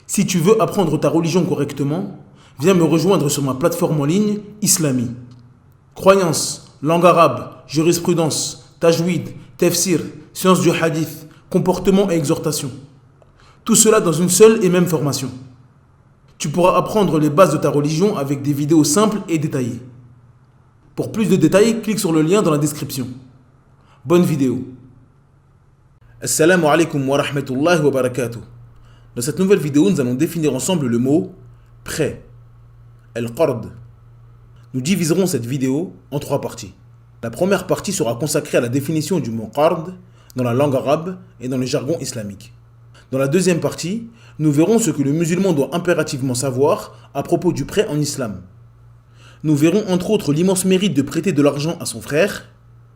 Si tu veux apprendre ta religion correctement, viens me rejoindre sur ma plateforme en ligne Islami. Croyances, langue arabe, jurisprudence, tajwid, tafsir, sciences du hadith, comportement et exhortation. Tout cela dans une seule et même formation. Tu pourras apprendre les bases de ta religion avec des vidéos simples et détaillées. Pour plus de détails, clique sur le lien dans la description. Bonne vidéo. Assalamu alaikum wa rahmatullahi wa barakatuh. Dans cette nouvelle vidéo, nous allons définir ensemble le mot prêt, al-qard. Nous diviserons cette vidéo en 3 parties. La première partie sera consacrée à la définition du mot qard dans la langue arabe et dans le jargon islamique. Dans la deuxième partie, nous verrons ce que le musulman doit impérativement savoir à propos du prêt en islam. Nous verrons entre autres l'immense mérite de prêter de l'argent à son frère,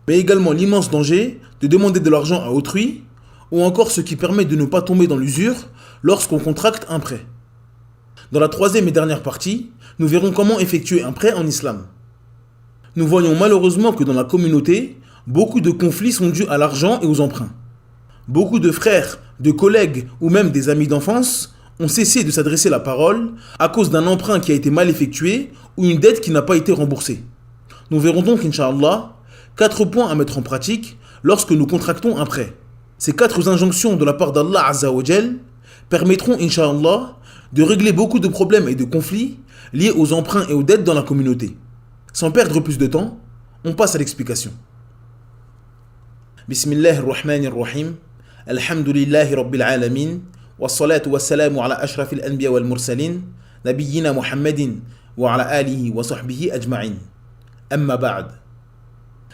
mais également l'immense danger de demander de l'argent à autrui, ou encore ce qui permet de ne pas tomber dans l'usure lorsqu'on contracte un prêt. Dans la troisième et dernière partie, nous verrons comment effectuer un prêt en islam. Nous voyons malheureusement que dans la communauté, beaucoup de conflits sont dus à l'argent et aux emprunts. Beaucoup de frères, de collègues ou même des amis d'enfance ont cessé de s'adresser la parole à cause d'un emprunt qui a été mal effectué ou une dette qui n'a pas été remboursée. Nous verrons donc, Inch'Allah, 4 points à mettre en pratique lorsque nous contractons un prêt. Ces 4 injonctions de la part d'Allah Azza wa Jal permettront, Inch'Allah, de régler beaucoup de problèmes et de conflits liés aux emprunts et aux dettes dans la communauté. Sans perdre plus de temps, on passe à l'explication. Bismillahirrahmanirrahim. Alhamdulillahi Rabbil Alamin. Wassalatu wassalamu ala ashrafil anbiya wal mursalin. Nabiyyina Muhammadin wa ala alihi wa sahbihi ajma'in. Amma ba'd.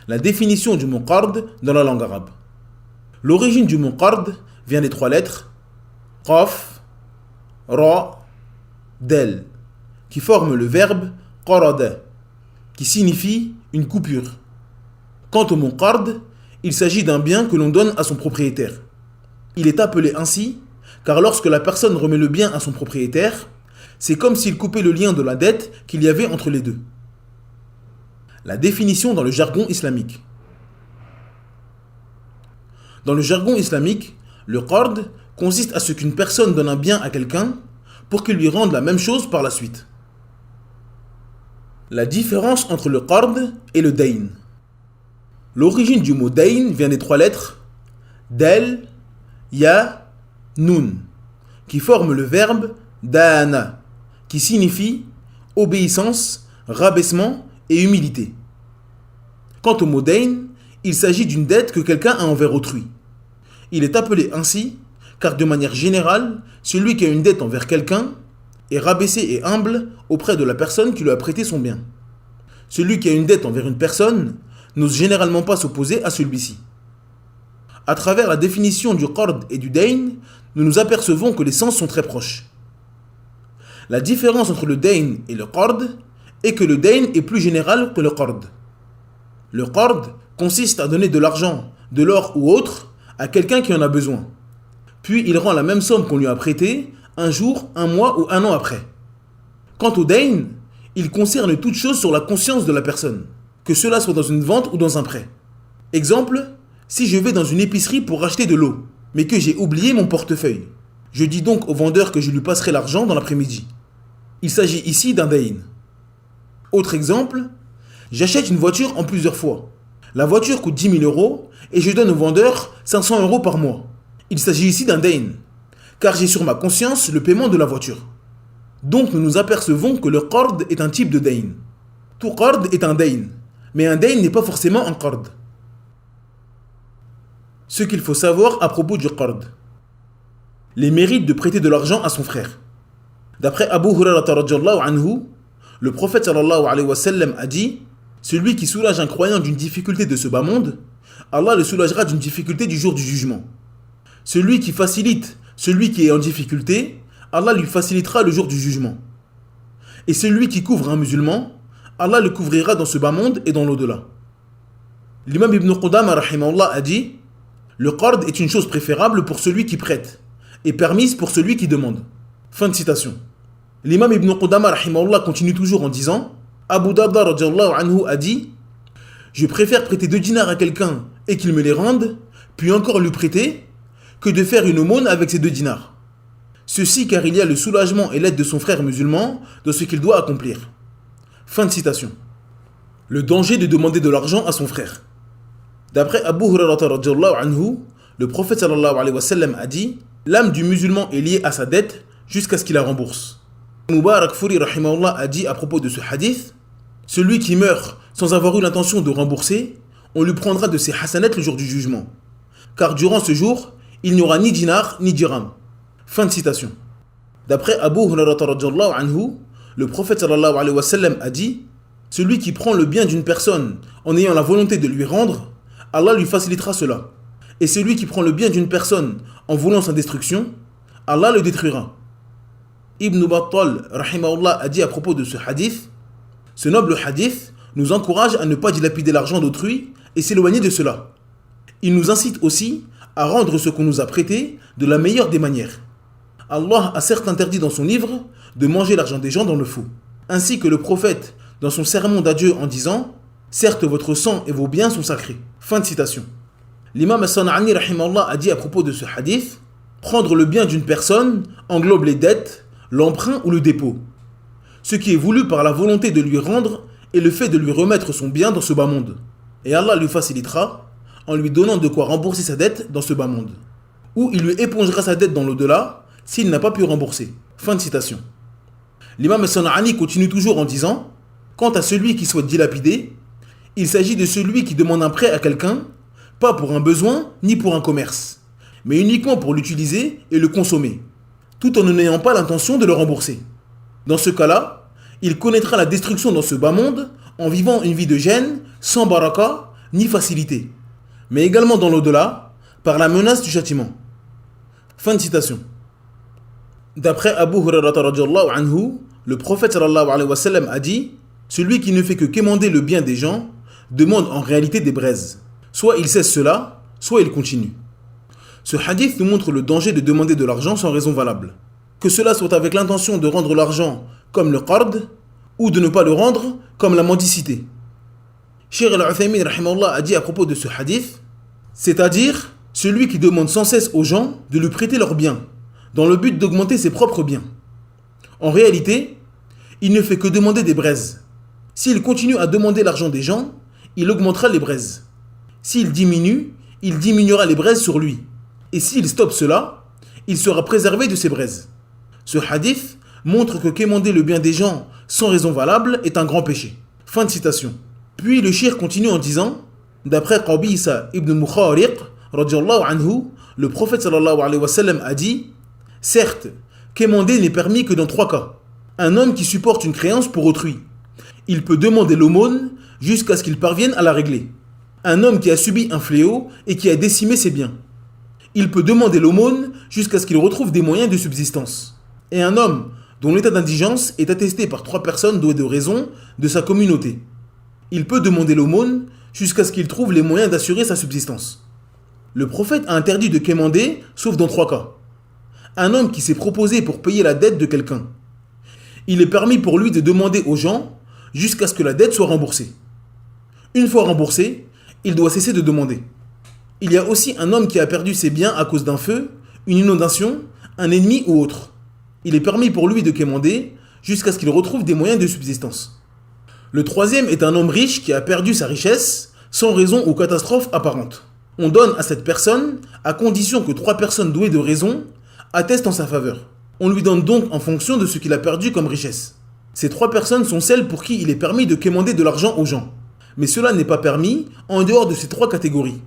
La définition du mot qard dans la langue arabe. L'origine du mot qard vient des 3 lettres qaf, ra, del, qui forment le verbe qarada, qui signifie une coupure. Quant au mot qard, il s'agit d'un bien que l'on donne à son propriétaire. Il est appelé ainsi car lorsque la personne remet le bien à son propriétaire, c'est comme s'il coupait le lien de la dette qu'il y avait entre les deux. La définition dans le jargon islamique. Dans le jargon islamique, le qard consiste à ce qu'une personne donne un bien à quelqu'un pour qu'il lui rende la même chose par la suite. La différence entre le qard et le dayn. L'origine du mot dayn vient des 3 lettres dal, ya, nun, qui forment le verbe dana, qui signifie obéissance, rabaissement et humilité. Quant au mot dayn, il s'agit d'une dette que quelqu'un a envers autrui. Il est appelé ainsi car de manière générale, celui qui a une dette envers quelqu'un est rabaissé et humble auprès de la personne qui lui a prêté son bien. Celui qui a une dette envers une personne n'ose généralement pas s'opposer à celui-ci. À travers la définition du qard et du dayn, nous nous apercevons que les sens sont très proches. La différence entre le dayn et le qard est que le dayn est plus général que le qard. Le qard consiste à donner de l'argent, de l'or ou autre, à quelqu'un qui en a besoin. Puis il rend la même somme qu'on lui a prêtée un jour, un mois ou un an après. Quant au dayn, il concerne toute chose sur la conscience de la personne, que cela soit dans une vente ou dans un prêt. Exemple, si je vais dans une épicerie pour acheter de l'eau, mais que j'ai oublié mon portefeuille, je dis donc au vendeur que je lui passerai l'argent dans l'après-midi. Il s'agit ici d'un dayn. Autre exemple, j'achète une voiture en plusieurs fois. La voiture coûte 10 000 euros et je donne au vendeur 500 euros par mois. Il s'agit ici d'un dayn, car j'ai sur ma conscience le paiement de la voiture. Donc nous nous apercevons que le qard est un type de dayn. Tout qard est un dayn, mais un dayn n'est pas forcément un qard. Ce qu'il faut savoir à propos du qard. Les mérites de prêter de l'argent à son frère. D'après Abu Hurairah radhiyallahu anhu, le prophète sallallahu alayhi wa sallam a dit: celui qui soulage un croyant d'une difficulté de ce bas monde, Allah le soulagera d'une difficulté du jour du jugement. Celui qui facilite celui qui est en difficulté, Allah lui facilitera le jour du jugement. Et celui qui couvre un musulman, Allah le couvrira dans ce bas monde et dans l'au-delà. L'imam Ibn Qudama rahimahullah a dit: le qard est une chose préférable pour celui qui prête et permise pour celui qui demande. Fin de citation. L'imam Ibn Qudama rahimahullah continue toujours en disant: Abu Darda radhiyallahu anhu a dit: je préfère prêter 2 dinars à quelqu'un et qu'il me les rende, puis encore lui prêter, que de faire une aumône avec ces 2 dinars. Ceci car il y a le soulagement et l'aide de son frère musulman dans ce qu'il doit accomplir. Fin de citation. Le danger de demander de l'argent à son frère. D'après Abu Hurairah radhiyallahu anhu, le prophète sallallahu alayhi wa sallam a dit: l'âme du musulman est liée à sa dette jusqu'à ce qu'il la rembourse. Mubarak Furi rahimahullah a dit à propos de ce hadith: celui qui meurt sans avoir eu l'intention de rembourser, on lui prendra de ses hasanats le jour du jugement. Car durant ce jour, il n'y aura ni dinar ni dirham. Fin de citation. D'après Abu Hurairah radhiyallahu anhu, le prophète sallallahu alayhi wa sallam a dit: celui qui prend le bien d'une personne en ayant la volonté de lui rendre, Allah lui facilitera cela. Et celui qui prend le bien d'une personne en voulant sa destruction, Allah le détruira. Ibn Battal rahimahullah a dit à propos de ce hadith: ce noble hadith nous encourage à ne pas dilapider l'argent d'autrui et s'éloigner de cela. Il nous incite aussi à rendre ce qu'on nous a prêté de la meilleure des manières. Allah a certes interdit dans son livre de manger l'argent des gens dans le faux, ainsi que le prophète dans son sermon d'adieu en disant: certes votre sang et vos biens sont sacrés. Fin de citation. L'imam As-San'ani rahimahullah a dit à propos de ce hadith: prendre le bien d'une personne englobe les dettes, l'emprunt ou le dépôt. Ce qui est voulu par la volonté de lui rendre est le fait de lui remettre son bien dans ce bas monde. Et Allah lui facilitera en lui donnant de quoi rembourser sa dette dans ce bas monde. Ou il lui épongera sa dette dans l'au-delà s'il n'a pas pu rembourser. Fin de citation. L'imam As-San'ani continue toujours en disant: quant à celui qui souhaite dilapider, il s'agit de celui qui demande un prêt à quelqu'un, pas pour un besoin ni pour un commerce, mais uniquement pour l'utiliser et le consommer, tout en n'ayant pas l'intention de le rembourser. Dans ce cas-là, il connaîtra la destruction dans ce bas monde en vivant une vie de gêne, sans baraka ni facilité, mais également dans l'au-delà, par la menace du châtiment. Fin de citation. D'après Abu Hurairah radhiyallahu anhu, le prophète sallallahu alayhi wa sallam a dit: celui qui ne fait que quémander le bien des gens demande en réalité des braises. Soit il cesse cela, soit il continue. Ce hadith nous montre le danger de demander de l'argent sans raison valable. Que cela soit avec l'intention de rendre l'argent comme le qard, ou de ne pas le rendre comme la mendicité. Cheikh al-Uthaymin rahimahullah a dit à propos de ce hadith: c'est-à-dire celui qui demande sans cesse aux gens de lui prêter leurs biens, dans le but d'augmenter ses propres biens. En réalité, il ne fait que demander des braises. S'il continue à demander l'argent des gens, il augmentera les braises. S'il diminue, il diminuera les braises sur lui. Et s'il stoppe cela, il sera préservé de ces braises. Ce hadith montre que quémander le bien des gens sans raison valable est un grand péché. Fin de citation. Puis le cheikh continue en disant: d'après Qabisa ibn Mukhariq radhiyallahu anhu, le prophète sallallahu alayhi wa sallam a dit: certes, quémander n'est permis que dans 3 cas. Un homme qui supporte une créance pour autrui. Il peut demander l'aumône jusqu'à ce qu'il parvienne à la régler. Un homme qui a subi un fléau et qui a décimé ses biens. Il peut demander l'aumône jusqu'à ce qu'il retrouve des moyens de subsistance. Et un homme dont l'état d'indigence est attesté par 3 personnes douées de raison de sa communauté. Il peut demander l'aumône jusqu'à ce qu'il trouve les moyens d'assurer sa subsistance. Le prophète a interdit de quémander sauf dans 3 cas. Un homme qui s'est proposé pour payer la dette de quelqu'un. Il est permis pour lui de demander aux gens jusqu'à ce que la dette soit remboursée. Une fois remboursée, il doit cesser de demander. Il y a aussi un homme qui a perdu ses biens à cause d'un feu, une inondation, un ennemi ou autre. Il est permis pour lui de quémander jusqu'à ce qu'il retrouve des moyens de subsistance. Le troisième est un homme riche qui a perdu sa richesse sans raison ou catastrophe apparente. On donne à cette personne à condition que 3 personnes douées de raison attestent en sa faveur. On lui donne donc en fonction de ce qu'il a perdu comme richesse. Ces 3 personnes sont celles pour qui il est permis de quémander de l'argent aux gens. Mais cela n'est pas permis en dehors de ces 3 catégories.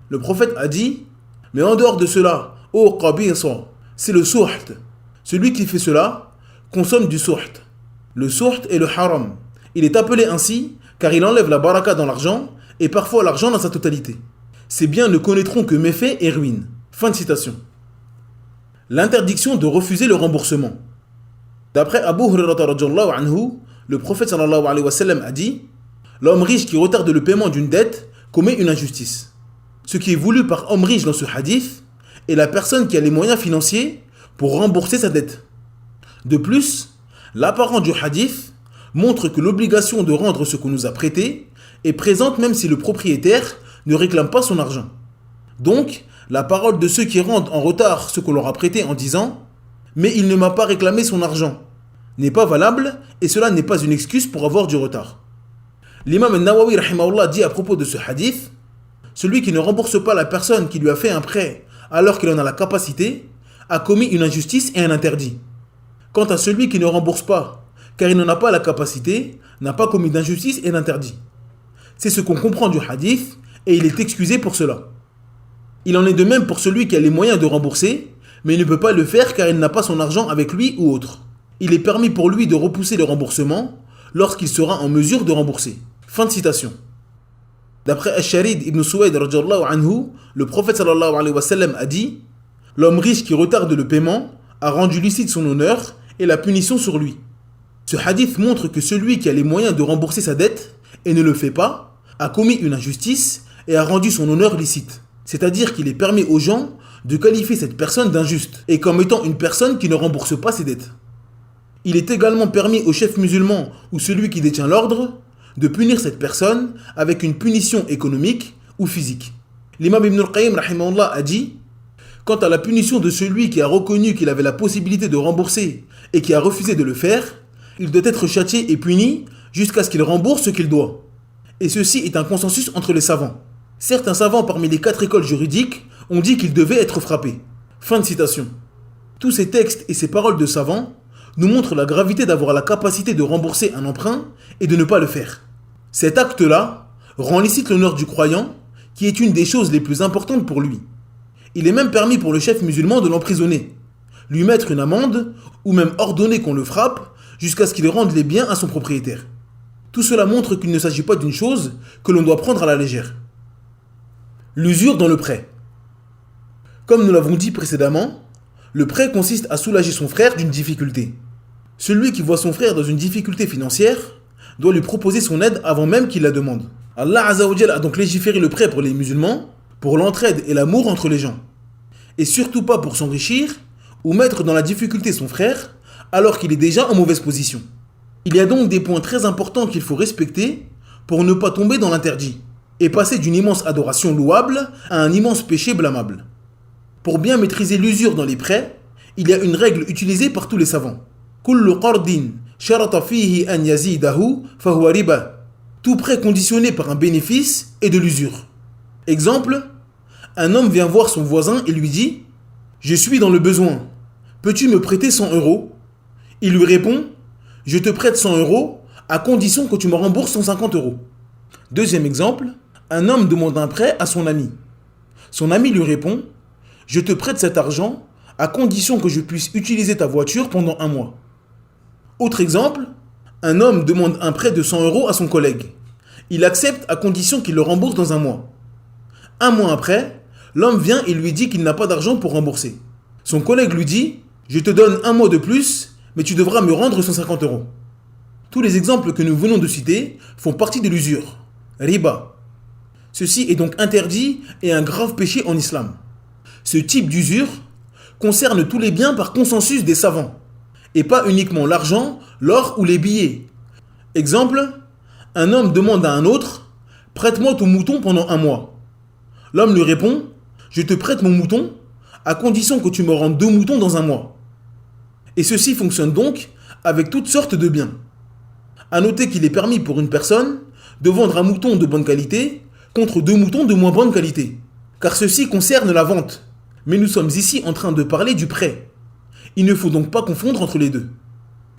Le prophète a dit: mais en dehors de cela, ô qabisa, c'est le suht. Celui qui fait cela consomme du suht. Le suht est le haram. Il est appelé ainsi car il enlève la baraka dans l'argent et parfois l'argent dans sa totalité. Ces biens ne connaîtront que méfaits et ruines. Fin de citation. L'interdiction de refuser le remboursement. D'après Abu Hurairah radhiyallahu anhu, le prophète sallallahu alayhi wa sallam a dit: l'homme riche qui retarde le paiement d'une dette commet une injustice. Ce qui est voulu par homme riche dans ce hadith est la personne qui a les moyens financiers pour rembourser sa dette. De plus, l'apparent du hadith montre que l'obligation de rendre ce qu'on nous a prêté est présente même si le propriétaire ne réclame pas son argent. Donc, la parole de ceux qui rendent en retard ce qu'on leur a prêté en disant: mais il ne m'a pas réclamé son argent, n'est pas valable et cela n'est pas une excuse pour avoir du retard. L'imam al-Nawawi rahimahullah dit à propos de ce hadith, celui qui ne rembourse pas la personne qui lui a fait un prêt alors qu'il en a la capacité, a commis une injustice et un interdit. Quant à celui qui ne rembourse pas, car il n'en a pas la capacité, n'a pas commis d'injustice et d'interdit. C'est ce qu'on comprend du hadith et il est excusé pour cela. Il en est de même pour celui qui a les moyens de rembourser, mais il ne peut pas le faire car il n'a pas son argent avec lui ou autre. Il est permis pour lui de repousser le remboursement lorsqu'il sera en mesure de rembourser. Fin de citation. D'après Ash-Sharid ibn Suwayd radhiyallahu anhu, le prophète sallallahu alayhi wa sallam a dit « L'homme riche qui retarde le paiement a rendu licite son honneur et la punition sur lui. » Ce hadith montre que celui qui a les moyens de rembourser sa dette et ne le fait pas, a commis une injustice et a rendu son honneur licite. C'est-à-dire qu'il est permis aux gens de qualifier cette personne d'injuste et comme étant une personne qui ne rembourse pas ses dettes. Il est également permis au chef musulman ou celui qui détient l'ordre de punir cette personne avec une punition économique ou physique. L'imam Ibn al-Qayyim rahimahullah a dit « Quant à la punition de celui qui a reconnu qu'il avait la possibilité de rembourser et qui a refusé de le faire, il doit être châtié et puni jusqu'à ce qu'il rembourse ce qu'il doit. Et ceci est un consensus entre les savants. Certains savants parmi les 4 écoles juridiques ont dit qu'il devait être frappé. » Fin de citation. Tous ces textes et ces paroles de savants nous montrent la gravité d'avoir la capacité de rembourser un emprunt et de ne pas le faire. Cet acte-là rend licite l'honneur du croyant, qui est une des choses les plus importantes pour lui. Il est même permis pour le chef musulman de l'emprisonner, lui mettre une amende ou même ordonner qu'on le frappe jusqu'à ce qu'il rende les biens à son propriétaire. Tout cela montre qu'il ne s'agit pas d'une chose que l'on doit prendre à la légère. L'usure dans le prêt. Comme nous l'avons dit précédemment, le prêt consiste à soulager son frère d'une difficulté. Celui qui voit son frère dans une difficulté financière doit lui proposer son aide avant même qu'il la demande. Allah Azza wa Jalla a donc légiféré le prêt pour les musulmans, pour l'entraide et l'amour entre les gens. Et surtout pas pour s'enrichir ou mettre dans la difficulté son frère alors qu'il est déjà en mauvaise position. Il y a donc des points très importants qu'il faut respecter pour ne pas tomber dans l'interdit et passer d'une immense adoration louable à un immense péché blâmable. Pour bien maîtriser l'usure dans les prêts, il y a une règle utilisée par tous les savants. Kullu qardin sharata fihi an yazidahu fahuwa riba. Tout prêt conditionné par un bénéfice est de l'usure. Exemple, un homme vient voir son voisin et lui dit « Je suis dans le besoin, peux-tu me prêter 100 €? Il lui répond « Je te prête 100 € à condition que tu me rembourses 150 €. Deuxième exemple, un homme demande un prêt à son ami. Son ami lui répond « Je te prête cet argent à condition que je puisse utiliser ta voiture pendant 1 mois. » Autre exemple, un homme demande un prêt de 100 € à son collègue. Il accepte à condition qu'il le rembourse dans 1 mois. 1 mois après, l'homme vient et lui dit qu'il n'a pas d'argent pour rembourser. Son collègue lui dit « Je te donne 1 mois de plus, mais tu devras me rendre 150 €. Tous les exemples que nous venons de citer font partie de l'usure, riba. Ceci est donc interdit et un grave péché en islam. Ce type d'usure concerne tous les biens par consensus des savants, et pas uniquement l'argent, l'or ou les billets. Exemple, un homme demande à un autre « Prête-moi ton mouton pendant 1 mois. » L'homme lui répond « Je te prête mon mouton à condition que tu me rendes 2 moutons dans 1 mois. » Et ceci fonctionne donc avec toutes sortes de biens. À noter qu'il est permis pour une personne de vendre un mouton de bonne qualité contre 2 moutons de moins bonne qualité, car ceci concerne la vente. Mais nous sommes ici en train de parler du prêt. Il ne faut donc pas confondre entre les deux.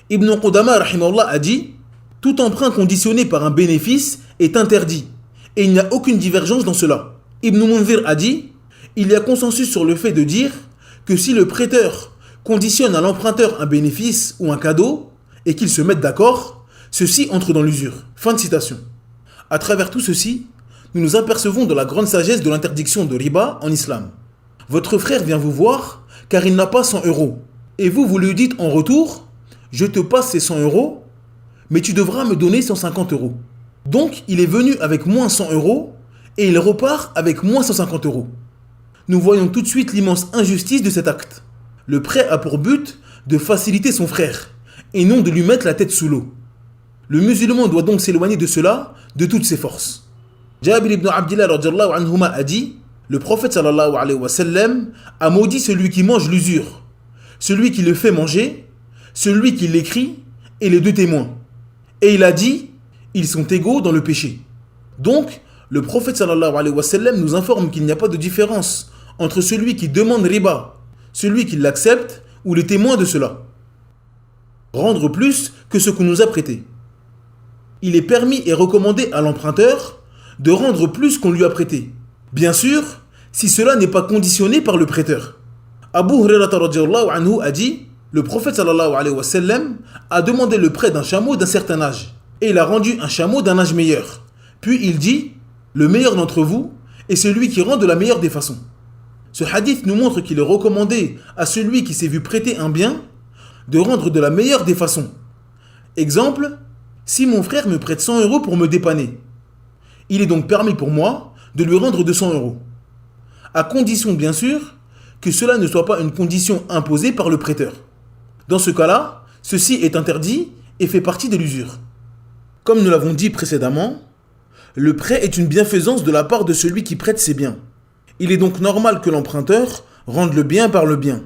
Ibn Qudama rahimahullah a dit « Tout emprunt conditionné par un bénéfice est interdit, et il n'y a aucune divergence dans cela. » Ibn Munzir a dit « Il y a consensus sur le fait de dire que si le prêteur conditionne à l'emprunteur un bénéfice ou un cadeau, et qu'ils se mettent d'accord, ceci entre dans l'usure. » Fin de citation. À travers tout ceci, nous nous apercevons de la grande sagesse de l'interdiction de riba en islam. Votre frère vient vous voir car il n'a pas 100 €. Et vous lui dites en retour « Je te passe ces 100 €, mais tu devras me donner 150 €. » Donc, il est venu avec moins 100 € et il repart avec moins 150 €. Nous voyons tout de suite l'immense injustice de cet acte. Le prêt a pour but de faciliter son frère et non de lui mettre la tête sous l'eau. Le musulman doit donc s'éloigner de cela de toutes ses forces. Jabir ibn Abdillah radhiyallahu anhuma a dit « Le prophète sallallahu alayhi wa sallam a maudit celui qui mange l'usure, celui qui le fait manger, celui qui l'écrit et les deux témoins. Et il a dit, ils sont égaux dans le péché. Donc, le prophète sallallahu alayhi wa sallam nous informe qu'il n'y a pas de différence entre celui qui demande riba, celui qui l'accepte ou les témoins de cela. Rendre plus que ce qu'on nous a prêté. Il est permis et recommandé à l'emprunteur de rendre plus qu'on lui a prêté. Bien sûr, si cela n'est pas conditionné par le prêteur. Abu Hurairah radhiyallahu anhu a dit, le prophète sallallahu alayhi wa sallam a demandé le prêt d'un chameau d'un certain âge et il a rendu un chameau d'un âge meilleur. Puis il dit, le meilleur d'entre vous est celui qui rend de la meilleure des façons. Ce hadith nous montre qu'il est recommandé à celui qui s'est vu prêter un bien de rendre de la meilleure des façons. Exemple, si mon frère me prête 100 € pour me dépanner, il est donc permis pour moi de lui rendre 200 €. À condition bien sûr que cela ne soit pas une condition imposée par le prêteur. Dans ce cas-là, ceci est interdit et fait partie de l'usure. Comme nous l'avons dit précédemment, le prêt est une bienfaisance de la part de celui qui prête ses biens. Il est donc normal que l'emprunteur rende le bien par le bien.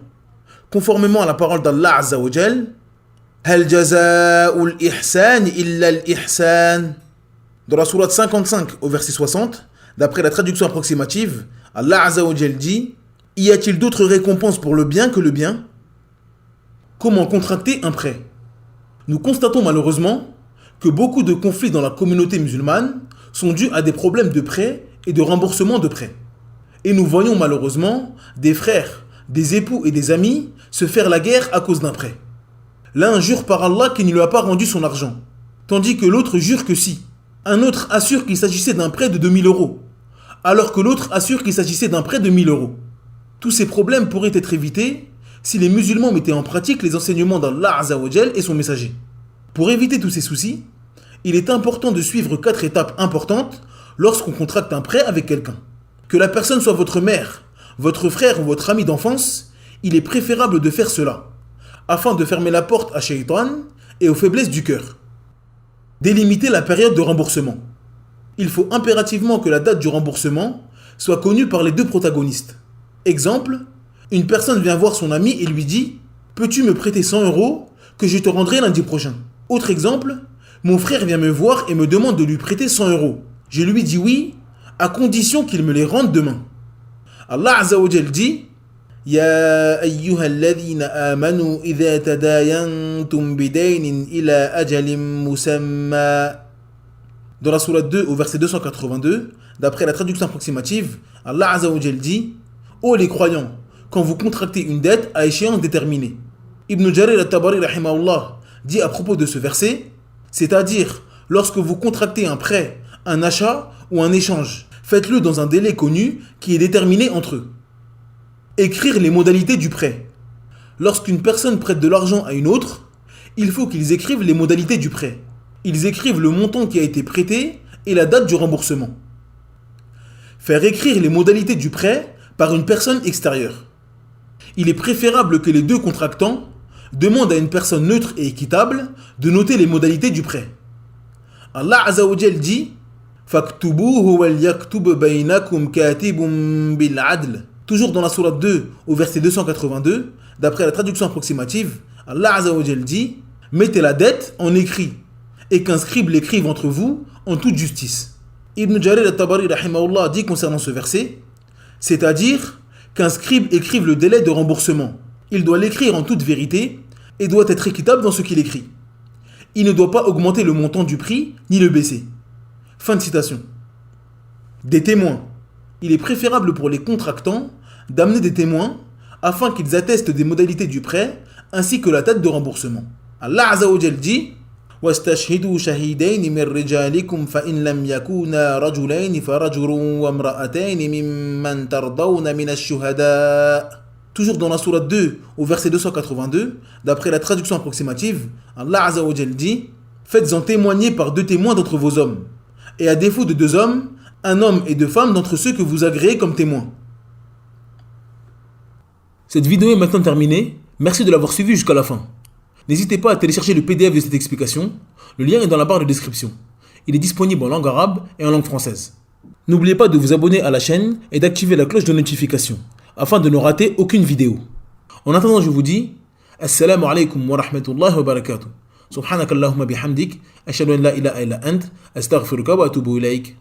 Conformément à la parole d'Allah Azza wa Jal, Hal jaza'ul ihsan illa al-ihsan. Dans la sourate 55 au verset 60, d'après la traduction approximative, Allah Azza wa Jal dit, y a-t-il d'autres récompenses pour le bien que le bien? Comment contracter un prêt? Nous constatons malheureusement que beaucoup de conflits dans la communauté musulmane sont dus à des problèmes de prêt et de remboursement de prêt. Et nous voyons malheureusement des frères, des époux et des amis se faire la guerre à cause d'un prêt. L'un jure par Allah qu'il ne lui a pas rendu son argent, tandis que l'autre jure que si. Un autre assure qu'il s'agissait d'un prêt de 2000 €, alors que l'autre assure qu'il s'agissait d'un prêt de 1000 €. Tous ces problèmes pourraient être évités si les musulmans mettaient en pratique les enseignements d'Allah Azza wa Jal et son messager. Pour éviter tous ces soucis, il est important de suivre 4 étapes importantes lorsqu'on contracte un prêt avec quelqu'un. Que la personne soit votre mère, votre frère ou votre ami d'enfance, il est préférable de faire cela, afin de fermer la porte à Shaitan et aux faiblesses du cœur. Délimiter la période de remboursement. Il faut impérativement que la date du remboursement soit connue par les deux protagonistes. Exemple, une personne vient voir son ami et lui dit « Peux-tu me prêter 100 € que je te rendrai lundi prochain ?» Autre exemple, mon frère vient me voir et me demande de lui prêter 100 €. Je lui dis oui, à condition qu'il me les rende demain. Allah Azza wa Jal dit Ya ayyuhalladhina amanu idha tadayantum bidaynin ila ajalin musamma. Dans la sourate 2 au verset 282, d'après la traduction approximative, Allah Azza wa Jal dit Ô les croyants, quand vous contractez une dette à échéance déterminée. Ibn Jarir al-Tabari rahimahullah dit à propos de ce verset, c'est-à-dire lorsque vous contractez un prêt, un achat ou un échange, faites-le dans un délai connu qui est déterminé entre eux. Écrire les modalités du prêt. Lorsqu'une personne prête de l'argent à une autre, il faut qu'ils écrivent les modalités du prêt. Ils écrivent le montant qui a été prêté et la date du remboursement. Faire écrire les modalités du prêt par une personne extérieure. Il est préférable que les deux contractants demandent à une personne neutre et équitable de noter les modalités du prêt. Allah Azza wa Jal dit Faktubuhu wal yaktub baynakum katibun bil adl. Toujours dans la sourate 2 au verset 282, d'après la traduction approximative, Allah Azza wa Jal dit mettez la dette en écrit et qu'un scribe l'écrive entre vous en toute justice. Ibn Jarir al-Tabari rahimahullah dit concernant ce verset, c'est-à-dire qu'un scribe écrive le délai de remboursement. Il doit l'écrire en toute vérité et doit être équitable dans ce qu'il écrit. Il ne doit pas augmenter le montant du prix ni le baisser. Fin de citation. Des témoins. Il est préférable pour les contractants d'amener des témoins afin qu'ils attestent des modalités du prêt ainsi que la date de remboursement. Allah Azza wa Jal dit وَاسْتَشْهِدُوا شَهِيدَيْنِ مِنْ رِجَالِكُمْ فَإِنْ لَمْ يَكُونَا رَجُلَيْنِ فَرَجُلٌ وَامْرَأَتَيْنِ مِمَّنْ تَرْضَوْنَ مِنَ الشُّهَدَاءِ. Toujours dans la sourate 2 au verset 282, d'après la traduction approximative, Allah Azza wa Jal dit faites-en témoigner par 2 témoins d'entre vos hommes, et à défaut de 2 hommes, un homme et 2 femmes d'entre ceux que vous agréez comme témoins. Cette vidéo est maintenant terminée, merci de l'avoir suivie jusqu'à la fin. N'hésitez pas à télécharger le PDF de cette explication, le lien est dans la barre de description. Il est disponible en langue arabe et en langue française. N'oubliez pas de vous abonner à la chaîne et d'activer la cloche de notification, afin de ne rater aucune vidéo. En attendant, je vous dis Assalamu alaikum wa rahmatullahi wa barakatuh. Subhanakallahumma bihamdik. Ashhadu an la ilaha illa ant. Astaghfiruka wa atubu ilayk.